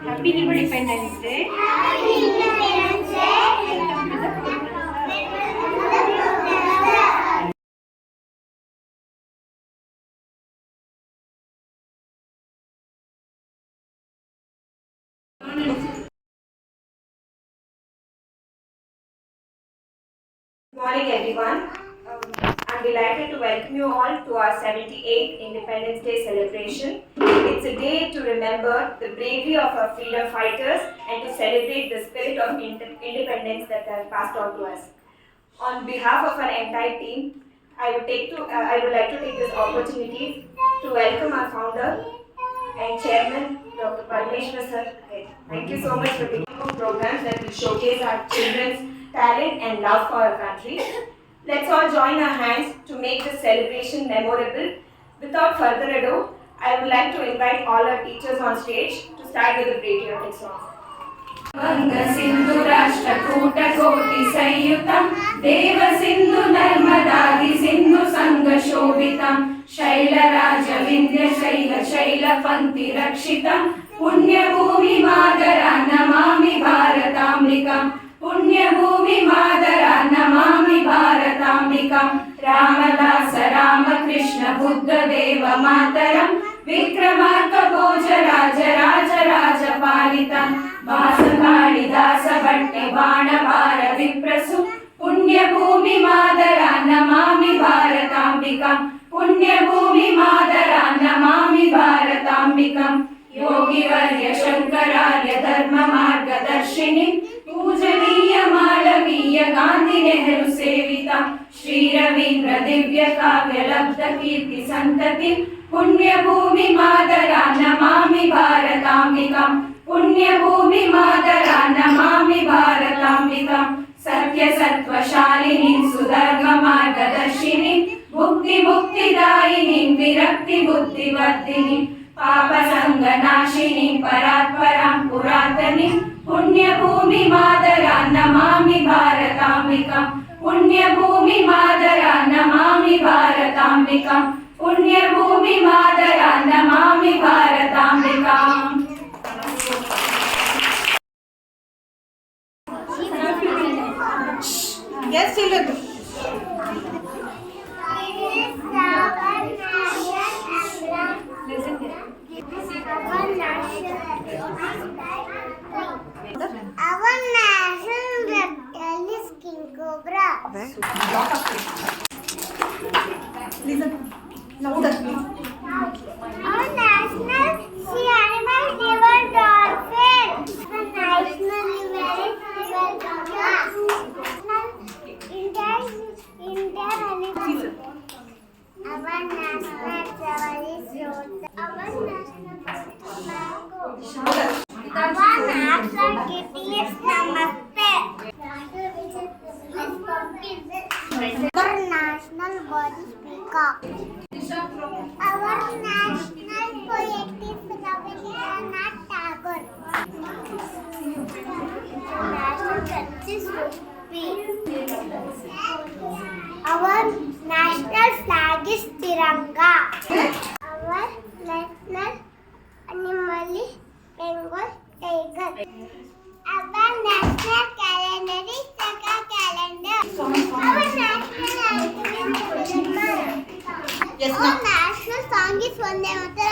Happy Independence Day. Good morning everyone. I'm delighted to welcome you all to our 78th Independence Day celebration. It's a day to remember the bravery of our freedom fighters and to celebrate the spirit of independence that they have passed on to us. On behalf of our entire team, I would like to take this opportunity to welcome our founder and chairman, Dr. Parmeshwar sir. Thank you so much for taking up programs that will showcase our children's talent and love for our country. Let's all join our hands to make this celebration memorable. Without further ado, I would like to invite all our teachers on stage to start with the patriotic song. Vanga Sindhu Rashtra Koota Koti Sayyutam Deva Sindhu Narmadadi Sindhu Sangha Shobhitam Shaila Raja Vindhya Shaila Shaila Panti Rakshitam Punya Bhumi Madara Namami Bharatambikam Punya Bhumi Madara Namami Bharatambikam Ramadasa Ramakrishna Buddha Deva Mataram Vikramarka Bhoja Raja Raja Raja Palitam Vasakali Dasa Bhatte Vanavara Viprasu Punya Bhumi Madara Namami Bharatambikam Punya Bhumi Madara Namami Bharatambikam Yogi Varya Shankararya Dharma Marga Darshini Pujaniya Malaviya Gandhi Nehru Sevitam Shri Ravindra Divya Kavya Labdha Kirti Santati Punya Bhumi Madara Namami Bharatambikam Punya Bhumi Madara Namami Bharatambikam Satya Sattva Shalini Sudharma Marga Darshini Bhukti Mukti Dayini Virakti Buddhi Vardhini Papa Sangha Nashini Paratparam Puratani Punya Bhumi Madara Namami Bharatambikam Punya Bhumi Madara Namami Bharatambikam Punya Bhumi Madara Namami Bharatambikam. Yes, children. Our national reptile is king cobra. Listen. Louder. Our national sea animal river dolphin. The national river is river Ganga. India elephant. Our national flower is rose. Our national mango. Our national kitty is namaste. Our national bird is peacock. Our national poet is Rabindranath Tagore. National pet is Rupi. Our national flag is Tiranga. Our national animal is Bengal tiger. Our national calendar is Saka calendar. Our national anthem is Our national song is Vande Mataram.